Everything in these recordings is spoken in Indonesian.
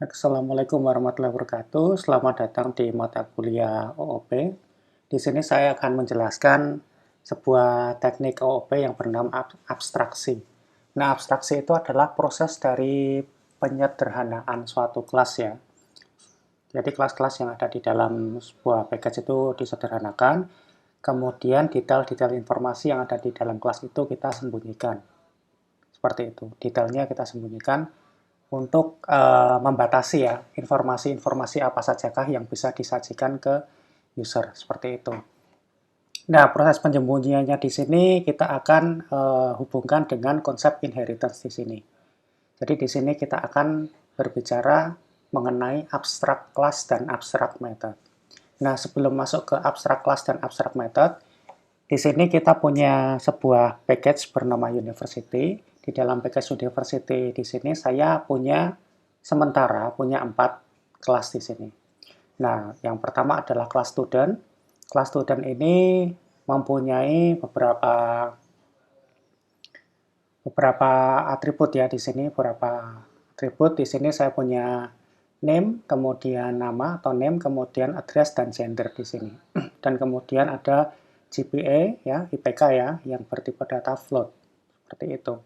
Assalamualaikum warahmatullahi wabarakatuh. Selamat datang di mata kuliah OOP. Di sini saya akan menjelaskan sebuah teknik OOP yang bernama abstraksi. Nah, abstraksi itu adalah proses dari penyederhanaan suatu kelas ya. Jadi kelas-kelas yang ada di dalam sebuah package itu disederhanakan, kemudian detail-detail informasi yang ada di dalam kelas itu kita sembunyikan. Seperti itu. Detailnya kita sembunyikan untuk membatasi ya informasi-informasi apa sajakah yang bisa disajikan ke user seperti itu. Nah, proses penyembunyiannya di sini kita akan hubungkan dengan konsep inheritance di sini. Jadi di sini kita akan berbicara mengenai abstract class dan abstract method. Nah, sebelum masuk ke abstract class dan abstract method, di sini kita punya sebuah package bernama University. Di dalam package University di sini saya punya sementara punya 4 kelas di sini. Nah, yang pertama adalah kelas student. Kelas student ini mempunyai beberapa atribut ya di sini, beberapa atribut. Di sini saya punya name, kemudian nama atau name, kemudian address dan gender di sini. Dan kemudian ada GPA ya, IPK ya, yang bertipe data float seperti itu.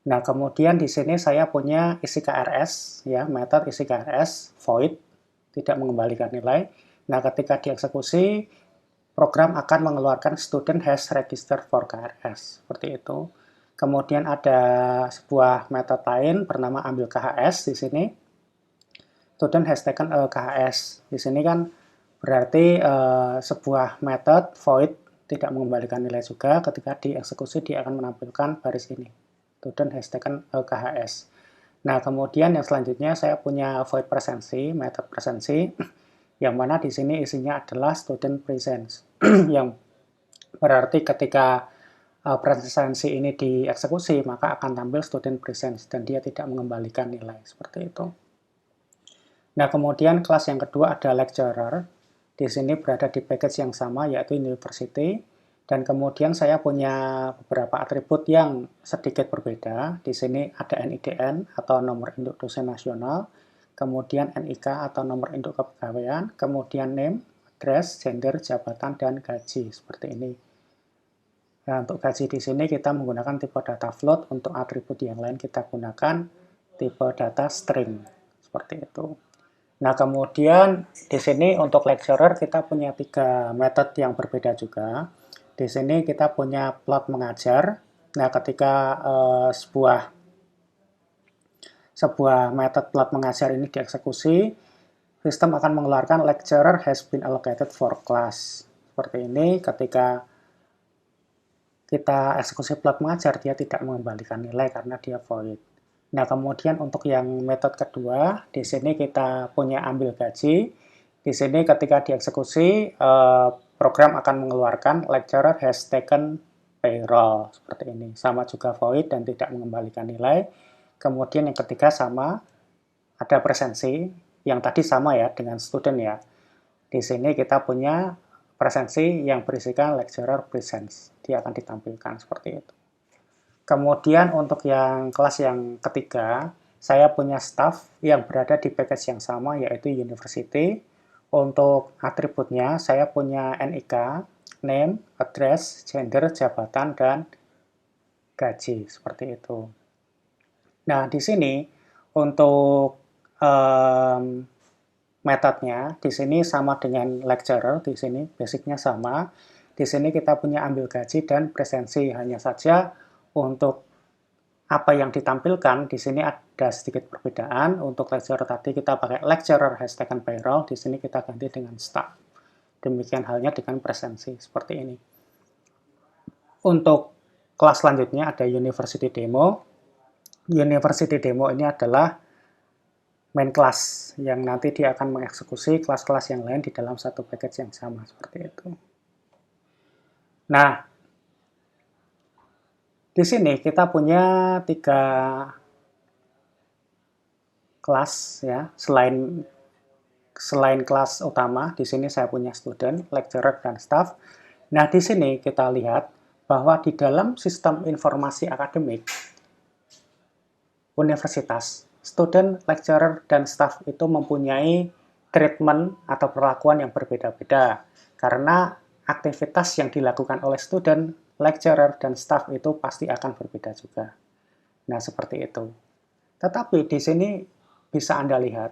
Nah, kemudian di sini saya punya isi KRS ya, metode isi KRS void tidak mengembalikan nilai. Nah, ketika dieksekusi program akan mengeluarkan student has registered for KRS seperti itu. Kemudian ada sebuah metode lain bernama ambil KHS di sini. Student has taken a KHS. Di sini kan berarti sebuah metode void tidak mengembalikan nilai juga. Ketika dieksekusi dia akan menampilkan baris ini. Student has taken a KHS. Nah, kemudian yang selanjutnya saya punya void presensi, metode presensi, yang mana di sini isinya adalah student presence. Yang berarti ketika presensi ini dieksekusi, maka akan tampil student presence dan dia tidak mengembalikan nilai seperti itu. Nah, kemudian kelas yang kedua ada lecturer. Di sini berada di package yang sama yaitu university. Dan kemudian saya punya beberapa atribut yang sedikit berbeda. Di sini ada NIDN atau nomor induk dosen nasional, kemudian NIK atau nomor induk kepegawaian, kemudian name, address, gender, jabatan, dan gaji seperti ini. Nah, untuk gaji di sini kita menggunakan tipe data float, untuk atribut yang lain kita gunakan tipe data string seperti itu. Nah, kemudian di sini untuk lecturer kita punya 3 metode yang berbeda juga. Di sini kita punya plot mengajar. Nah, ketika sebuah metode plot mengajar ini dieksekusi, sistem akan mengeluarkan lecturer has been allocated for class. Seperti ini, ketika kita eksekusi plot mengajar, dia tidak mengembalikan nilai karena dia void. Nah, kemudian untuk yang metode kedua, di sini kita punya ambil gaji. Di sini ketika dieksekusi, program akan mengeluarkan lecturer has taken payroll. Seperti ini. Sama juga void dan tidak mengembalikan nilai. Kemudian yang ketiga sama, ada presensi. Yang tadi sama ya dengan student ya. Di sini kita punya presensi yang berisikan lecturer presence. Dia akan ditampilkan seperti itu. Kemudian untuk yang kelas yang ketiga, saya punya staff yang berada di package yang sama yaitu university. Untuk atributnya saya punya NIK, name, address, gender, jabatan, dan gaji seperti itu. Nah, di sini untuk metodenya di sini sama dengan lecturer, di sini basicnya sama. Di sini kita punya ambil gaji dan presensi, hanya saja untuk apa yang ditampilkan di sini ada sedikit perbedaan. Untuk lecturer tadi kita pakai lecturer has taken payroll, di sini kita ganti dengan staff. Demikian halnya dengan presensi seperti ini. Untuk kelas selanjutnya ada university demo. University demo ini adalah main class yang nanti dia akan mengeksekusi kelas-kelas yang lain di dalam satu package yang sama seperti itu. Nah, di sini kita punya 3 kelas ya, selain kelas utama, di sini saya punya student, lecturer, dan staff. Nah, di sini kita lihat bahwa di dalam sistem informasi akademik universitas, student, lecturer, dan staff itu mempunyai treatment atau perlakuan yang berbeda-beda. Karena aktivitas yang dilakukan oleh student, lecturer, dan staff itu pasti akan berbeda juga. Nah, seperti itu. Tetapi di sini bisa Anda lihat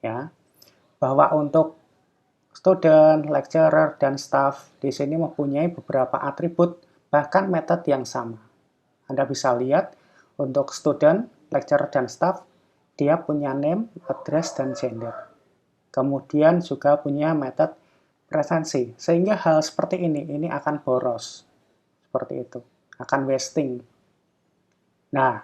ya, bahwa untuk student, lecturer, dan staff di sini mempunyai beberapa atribut bahkan metode yang sama. Anda bisa lihat untuk student, lecturer, dan staff dia punya name, address, dan gender. Kemudian juga punya metode presensi. Sehingga hal seperti ini akan boros. Seperti itu. Akan wasting. Nah,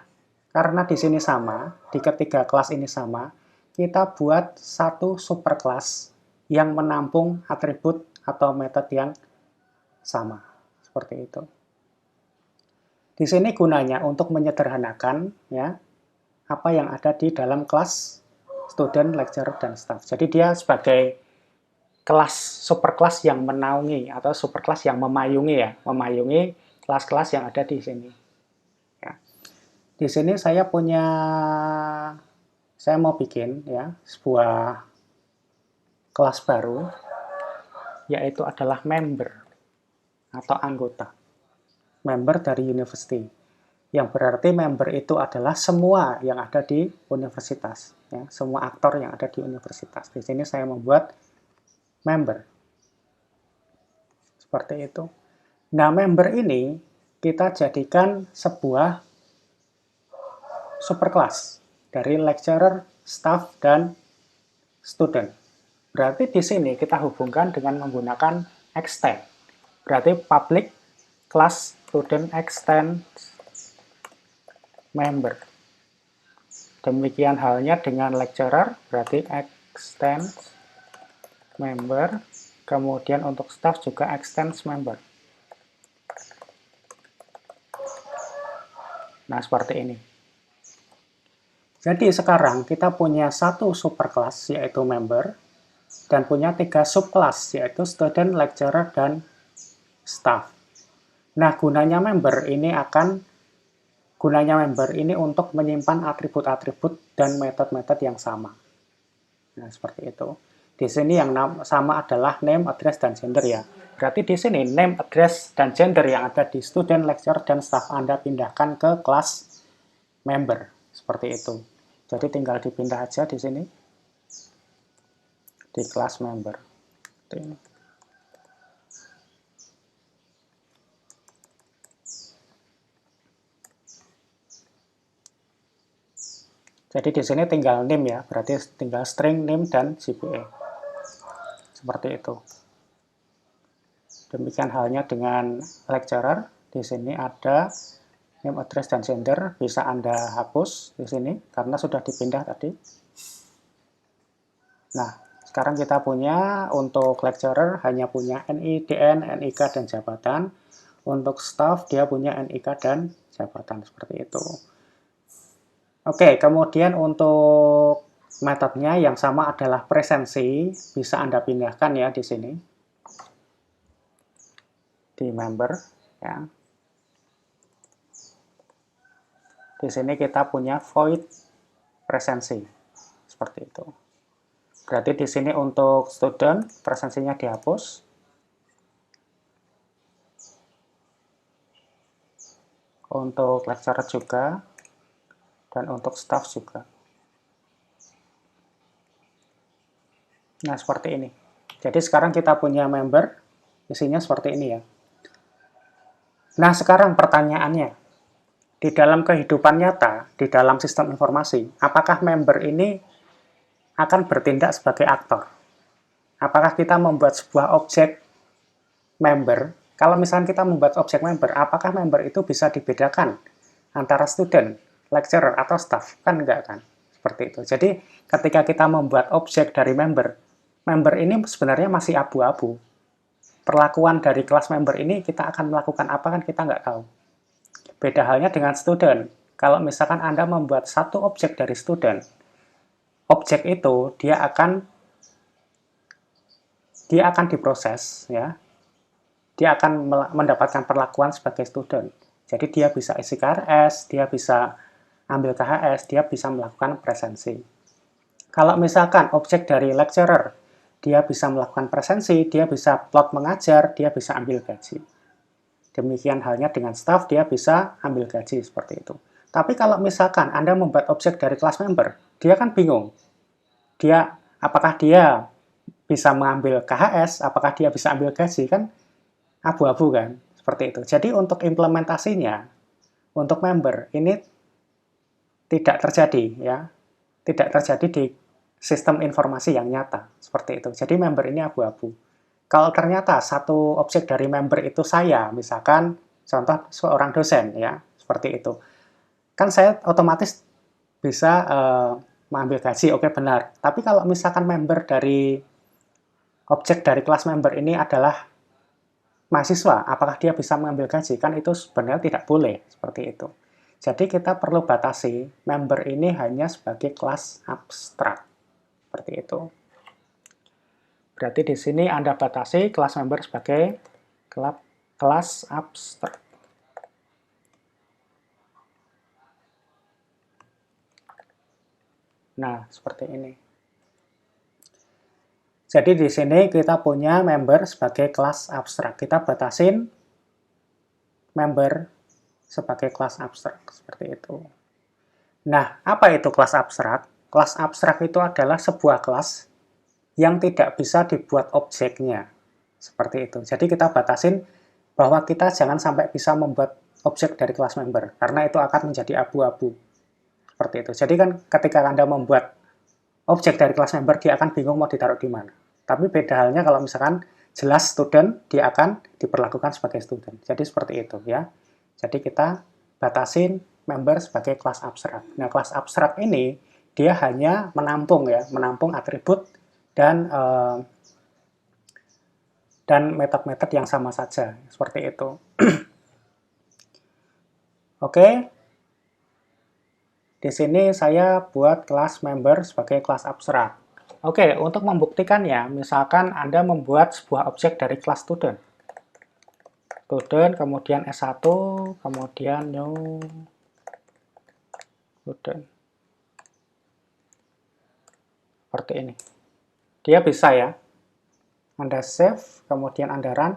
karena di sini sama, di ketiga kelas ini sama, kita buat satu superkelas yang menampung atribut atau metode yang sama. Seperti itu. Di sini gunanya untuk menyederhanakan ya, apa yang ada di dalam kelas student, lecturer, dan staff. Jadi dia sebagai kelas superkelas yang menaungi atau superkelas yang memayungi ya, memayungi kelas-kelas yang ada di sini. Ya. Di sini saya mau bikin ya sebuah kelas baru, yaitu adalah member atau anggota. Member dari university. Yang berarti member itu adalah semua yang ada di universitas. Ya, semua aktor yang ada di universitas. Di sini saya membuat member. Seperti itu. Nah, member ini kita jadikan sebuah superkelas dari lecturer, staff, dan student. Berarti di sini kita hubungkan dengan menggunakan extend. Berarti public class student extend member. Demikian halnya dengan lecturer, berarti extend member. Kemudian untuk staff juga extend member. Nah, seperti ini. Jadi sekarang kita punya satu superkelas, yaitu member, dan punya 3 subkelas, yaitu student, lecturer, dan staff. Nah, gunanya member ini untuk menyimpan atribut-atribut dan metode-metode yang sama. Nah, seperti itu. Di sini yang sama adalah name, address, dan gender ya. Berarti di sini name, address, dan gender yang ada di student, lecturer, dan staff Anda pindahkan ke kelas member. Seperti itu. Jadi tinggal dipindah aja di sini. Di kelas member. Seperti ini. Jadi di sini tinggal name ya, berarti tinggal string name dan GPA. Seperti itu. Demikian halnya dengan lecturer. Di sini ada name, address, dan gender. Bisa Anda hapus di sini karena sudah dipindah tadi. Nah, sekarang kita punya untuk lecturer hanya punya NI, DN, NIK, dan jabatan. Untuk staff dia punya NIK dan jabatan seperti itu. Oke, kemudian untuk metodenya yang sama adalah presensi, bisa Anda pindahkan ya di sini. Di member ya. Di sini kita punya void presensi. Seperti itu. Berarti di sini untuk student presensinya dihapus. Untuk lecturer juga. Dan untuk staff juga. Nah, seperti ini. Jadi sekarang kita punya member, isinya seperti ini ya. Nah, sekarang pertanyaannya, di dalam kehidupan nyata, di dalam sistem informasi, apakah member ini akan bertindak sebagai aktor? Apakah kita membuat sebuah objek member? Kalau misalnya kita membuat objek member, apakah member itu bisa dibedakan antara student, lecturer, atau staff? Kan enggak kan? Seperti itu. Jadi, ketika kita membuat objek dari member, member ini sebenarnya masih abu-abu. Perlakuan dari kelas member ini kita akan melakukan apa kan kita nggak tahu. Beda halnya dengan student. Kalau misalkan Anda membuat satu objek dari student, objek itu dia akan diproses ya. Dia akan mendapatkan perlakuan sebagai student. Jadi dia bisa isi KRS, dia bisa ambil KHS, dia bisa melakukan presensi. Kalau misalkan objek dari lecturer, dia bisa melakukan presensi, dia bisa plot mengajar, dia bisa ambil gaji. Demikian halnya dengan staff, dia bisa ambil gaji seperti itu. Tapi kalau misalkan Anda membuat objek dari kelas member, dia kan bingung. Apakah dia bisa mengambil KHS, apakah dia bisa ambil gaji, kan abu-abu kan, seperti itu. Jadi untuk implementasinya, untuk member, ini tidak terjadi, ya, tidak terjadi di sistem informasi yang nyata, seperti itu. Jadi member ini abu-abu. Kalau ternyata satu objek dari member itu saya, misalkan contoh seorang dosen, ya, seperti itu, kan saya otomatis bisa mengambil gaji, oke benar. Tapi kalau misalkan member dari objek dari kelas member ini adalah mahasiswa, apakah dia bisa mengambil gaji? Kan itu sebenarnya tidak boleh, seperti itu. Jadi kita perlu batasi, member ini hanya sebagai kelas abstrak, seperti itu. Berarti di sini Anda batasi kelas member sebagai kelas abstrak. Nah, seperti ini. Jadi di sini kita punya member sebagai kelas abstrak. Kita batasin member sebagai kelas abstrak, seperti itu. Nah, apa itu kelas abstrak? Kelas abstrak itu adalah sebuah kelas yang tidak bisa dibuat objeknya. Seperti itu. Jadi kita batasin bahwa kita jangan sampai bisa membuat objek dari kelas member, karena itu akan menjadi abu-abu. Seperti itu. Jadi kan ketika Anda membuat objek dari kelas member, dia akan bingung mau ditaruh di mana. Tapi beda halnya kalau misalkan jelas student, dia akan diperlakukan sebagai student. Jadi seperti itu, ya. Jadi kita batasin member sebagai kelas abstrak. Nah, kelas abstrak ini dia hanya menampung, ya, menampung atribut dan metode-metode yang sama saja, seperti itu. Oke. Di sini saya buat kelas member sebagai kelas abstrak. Oke, untuk membuktikannya, misalkan Anda membuat sebuah objek dari kelas student. Student, kemudian S1, kemudian new student. Seperti ini. Dia bisa, ya. Anda save, kemudian Anda run,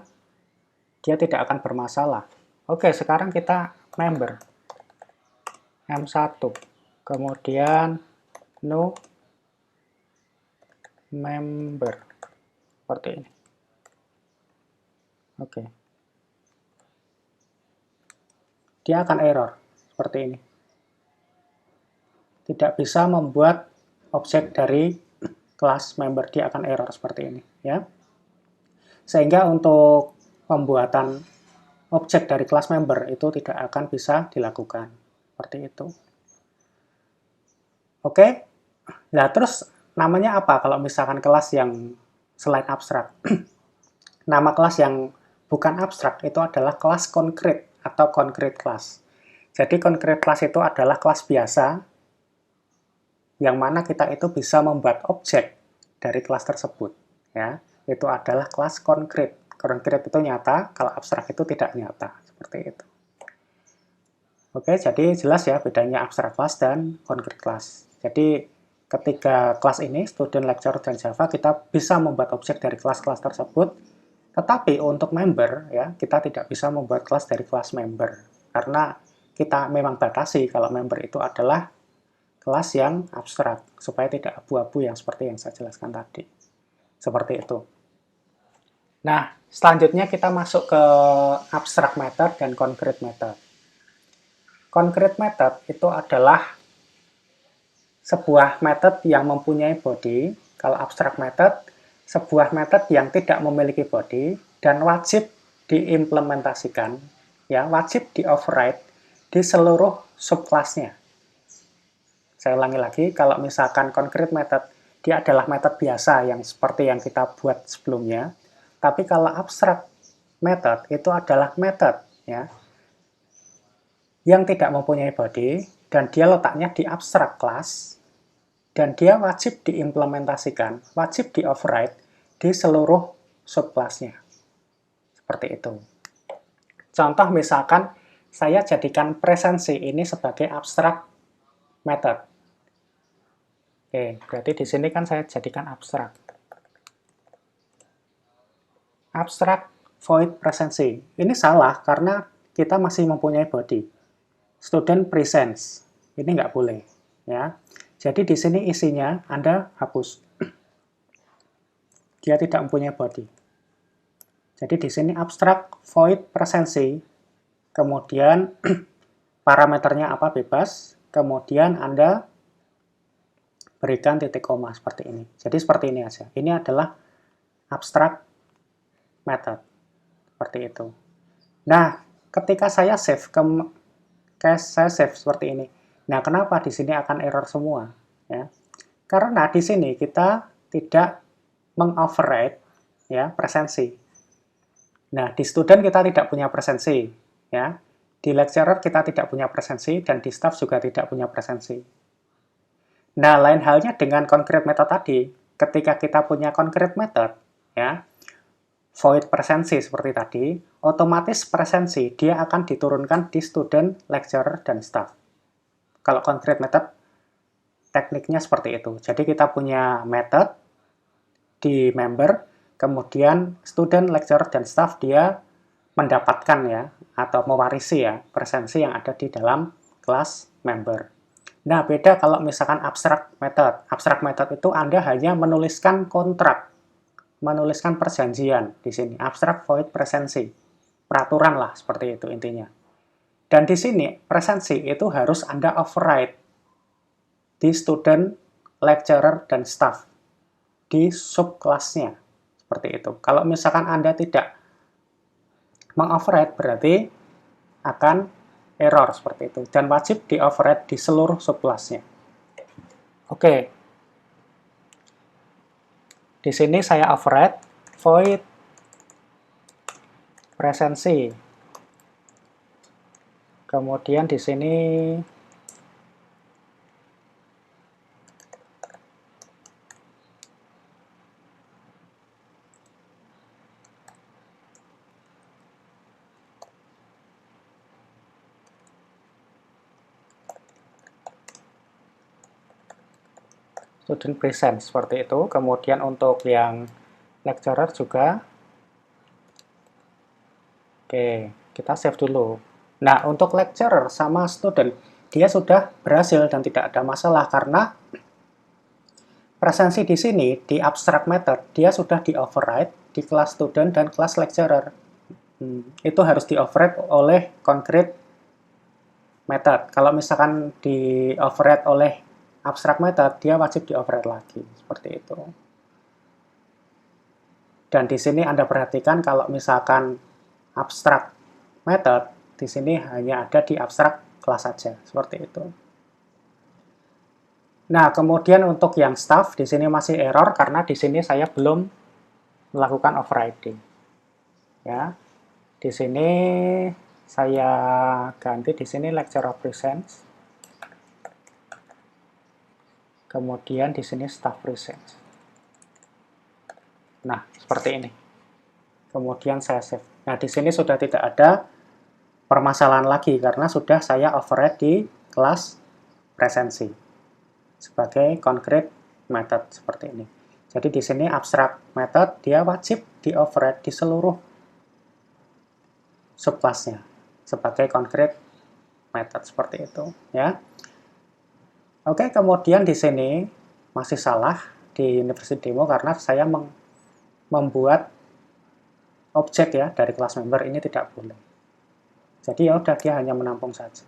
dia tidak akan bermasalah. Oke, sekarang kita member. M1. Kemudian new member. Seperti ini. Oke. Dia akan error. Seperti ini. Tidak bisa membuat objek dari kelas member, dia akan error seperti ini, ya. Sehingga untuk pembuatan objek dari kelas member itu tidak akan bisa dilakukan. Seperti itu. Oke. Nah, terus namanya apa kalau misalkan kelas yang selain abstrak? Nama kelas yang bukan abstrak itu adalah kelas konkret atau concrete class. Jadi concrete class itu adalah kelas biasa yang mana kita itu bisa membuat objek dari kelas tersebut, ya. Itu adalah kelas konkret. Konkret itu nyata, kalau abstrak itu tidak nyata, seperti itu. Oke, jadi jelas ya bedanya abstrak class dan concrete class. Jadi ketika kelas ini student, lecturer, dan Java, kita bisa membuat objek dari kelas-kelas tersebut. Tetapi untuk member, ya, kita tidak bisa membuat kelas dari kelas member karena kita memang batasi kalau member itu adalah kelas yang abstrak, supaya tidak abu-abu yang seperti yang saya jelaskan tadi. Seperti itu. Nah, selanjutnya kita masuk ke abstract method dan concrete method. Concrete method itu adalah sebuah method yang mempunyai body. Kalau abstract method, sebuah method yang tidak memiliki body dan wajib diimplementasikan, ya, wajib di-override di seluruh subclass-nya. Saya ulangi lagi, kalau misalkan concrete method, dia adalah metode biasa yang seperti yang kita buat sebelumnya. Tapi kalau abstract method, itu adalah metode, ya, yang tidak mempunyai body, dan dia letaknya di abstract class, dan dia wajib diimplementasikan, wajib di-override di seluruh subclass-nya. Seperti itu. Contoh misalkan, saya jadikan presensi ini sebagai abstract method. Oke, berarti di sini kan saya jadikan abstrak. Abstrak void presensi. Ini salah karena kita masih mempunyai body. Student presents. Ini nggak boleh. Ya. Jadi di sini isinya Anda hapus. Dia tidak mempunyai body. Jadi di sini abstrak void presensi. Kemudian parameternya apa bebas. Kemudian Anda berikan titik koma seperti ini. Jadi seperti ini aja. Ini adalah abstrak method. Seperti itu. Nah, ketika saya save, saya save seperti ini. Nah, kenapa di sini akan error semua? Ya. Karena di sini kita tidak mengoverride ya, presensi. Nah, di student kita tidak punya presensi. Ya. Di lecturer kita tidak punya presensi, dan di staff juga tidak punya presensi. Nah, lain halnya dengan concrete method tadi. Ketika kita punya concrete method, ya, void presensi seperti tadi, otomatis presensi dia akan diturunkan di student, lecturer, dan staff. Kalau concrete method, tekniknya seperti itu. Jadi kita punya method di member, kemudian student, lecturer, dan staff dia mendapatkan ya, atau mewarisi ya, presensi yang ada di dalam kelas member. Nah, beda kalau misalkan abstract method. Abstract method itu Anda hanya menuliskan kontrak, menuliskan perjanjian di sini, abstrak void presensi, peraturan lah seperti itu intinya. Dan di sini presensi itu harus Anda override di student, lecturer, dan staff di subkelasnya seperti itu. Kalau misalkan Anda tidak mengoverride berarti akan error seperti itu, dan wajib di override di seluruh subkelasnya. Oke. Di sini saya override void presensi. Kemudian di sini student present seperti itu. Kemudian untuk yang lecturer juga. Oke, kita save dulu. Nah, untuk lecturer sama student, dia sudah berhasil dan tidak ada masalah karena presensi di sini, di abstract method, dia sudah di-override di kelas student dan kelas lecturer. Itu harus di-override oleh concrete method. Kalau misalkan di-override oleh abstract method, dia wajib di-override lagi. Seperti itu. Dan di sini Anda perhatikan kalau misalkan abstract method, di sini hanya ada di abstract kelas saja. Seperti itu. Nah, kemudian untuk yang staff, di sini masih error karena di sini saya belum melakukan overriding. Ya, di sini saya ganti di sini lecturer presents. Kemudian di sini staff presents. Nah, seperti ini. Kemudian saya save. Nah, di sini sudah tidak ada permasalahan lagi karena sudah saya override di kelas presensi sebagai concrete method seperti ini. Jadi di sini abstract method dia wajib di-override di seluruh subclass-nya sebagai concrete method seperti itu, ya. Oke, kemudian di sini masih salah di University Demo karena saya membuat objek ya dari kelas member, ini tidak boleh. Jadi ya udah, dia hanya menampung saja.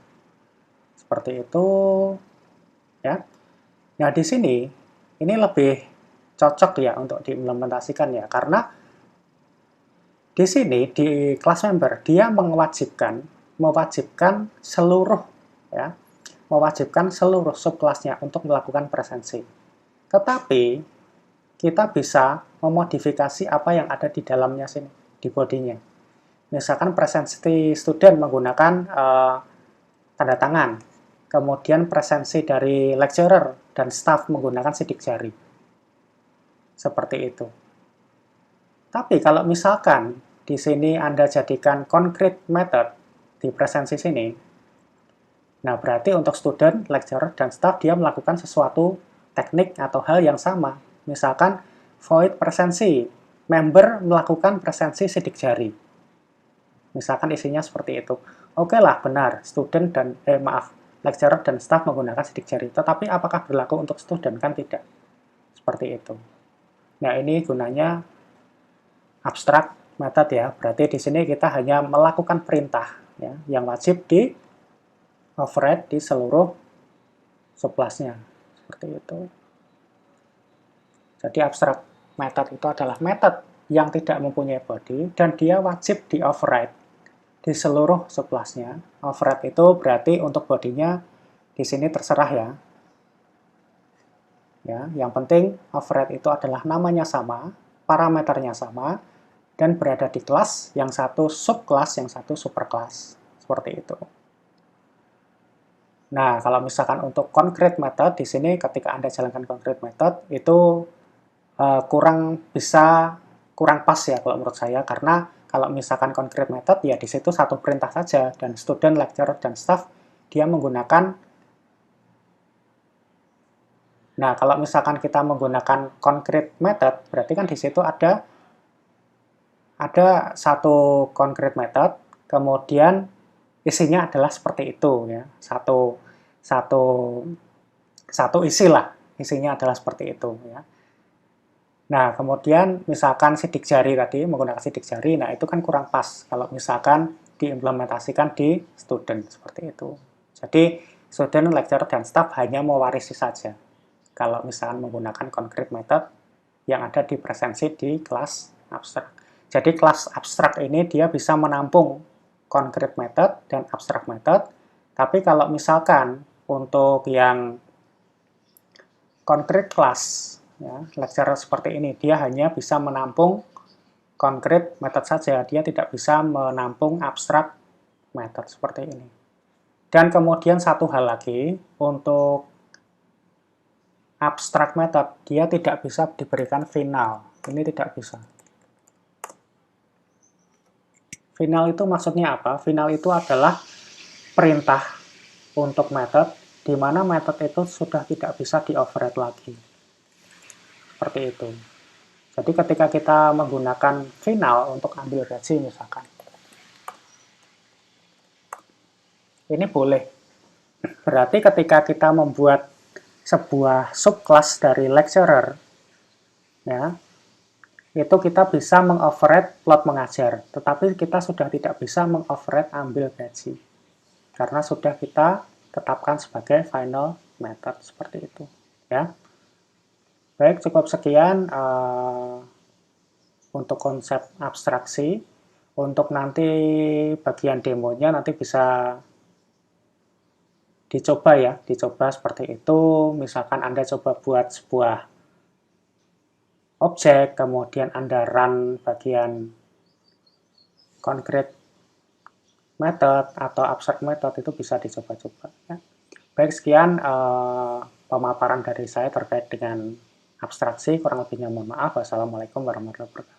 Seperti itu, ya. Nah, di sini ini lebih cocok ya untuk diimplementasikan ya, karena di sini di kelas member dia mewajibkan seluruh ya, mewajibkan seluruh subkelasnya untuk melakukan presensi. Tetapi kita bisa memodifikasi apa yang ada di dalamnya sini, di bodinya. Misalkan presensi student menggunakan tanda tangan, kemudian presensi dari lecturer dan staff menggunakan sidik jari. Seperti itu. Tapi kalau misalkan di sini Anda jadikan concrete method di presensi sini, Nah, berarti untuk student, lecturer, dan staff dia melakukan sesuatu teknik atau hal yang sama. Misalkan void presensi, member melakukan presensi sidik jari. Misalkan isinya seperti itu. Oke lah, benar, student dan, lecturer dan staff menggunakan sidik jari. Tetapi apakah berlaku untuk student? Kan tidak. Seperti itu. Nah, ini gunanya abstrak method ya. Berarti di sini kita hanya melakukan perintah ya, yang wajib di override di seluruh subclass-nya. Seperti itu. Jadi abstrak method itu adalah method yang tidak mempunyai body dan dia wajib di override di seluruh subclass-nya. Override itu berarti untuk body-nya di sini terserah ya. Ya, yang penting override itu adalah namanya sama, parameternya sama, dan berada di kelas, yang satu subclass, yang satu superclass. Seperti itu. Nah, kalau misalkan untuk concrete method, di sini ketika Anda jalankan concrete method, itu kurang pas ya kalau menurut saya, karena kalau misalkan concrete method, ya di situ satu perintah saja, dan student, lecturer, dan staff, dia menggunakan. Nah, kalau misalkan kita menggunakan concrete method, berarti kan di situ ada satu concrete method, kemudian isinya adalah seperti itu ya, satu isi lah, isinya adalah seperti itu ya. Nah, kemudian misalkan sidik jari tadi, menggunakan sidik jari, nah itu kan kurang pas kalau misalkan diimplementasikan di student, seperti itu. Jadi, student, lecturer, dan staff hanya mewarisi saja kalau misalkan menggunakan concrete method yang ada di presensi di kelas abstrak. Jadi, kelas abstrak ini dia bisa menampung concrete method dan abstract method, tapi kalau misalkan untuk yang concrete class, ya, lecturer seperti ini, dia hanya bisa menampung concrete method saja, dia tidak bisa menampung abstract method seperti ini. Dan kemudian satu hal lagi, untuk abstract method, dia tidak bisa diberikan final. Ini tidak bisa. Final itu maksudnya apa? Final itu adalah perintah untuk method, di mana method itu sudah tidak bisa di-override lagi. Seperti itu. Jadi ketika kita menggunakan final untuk ambil gaji misalkan, ini boleh. Berarti ketika kita membuat sebuah subclass dari lecturer, ya, itu kita bisa mengoverride plot mengajar, tetapi kita sudah tidak bisa mengoverride ambil gaji, karena sudah kita tetapkan sebagai final method, seperti itu. Ya. Baik, cukup sekian untuk konsep abstraksi. Untuk nanti bagian demonya nanti bisa dicoba ya, dicoba seperti itu. Misalkan Anda coba buat sebuah objek, kemudian Anda run bagian concrete method atau abstract method, itu bisa dicoba-coba. Ya. Baik, sekian pemaparan dari saya terkait dengan abstraksi. Kurang lebihnya mohon maaf. Wassalamualaikum warahmatullahi wabarakatuh.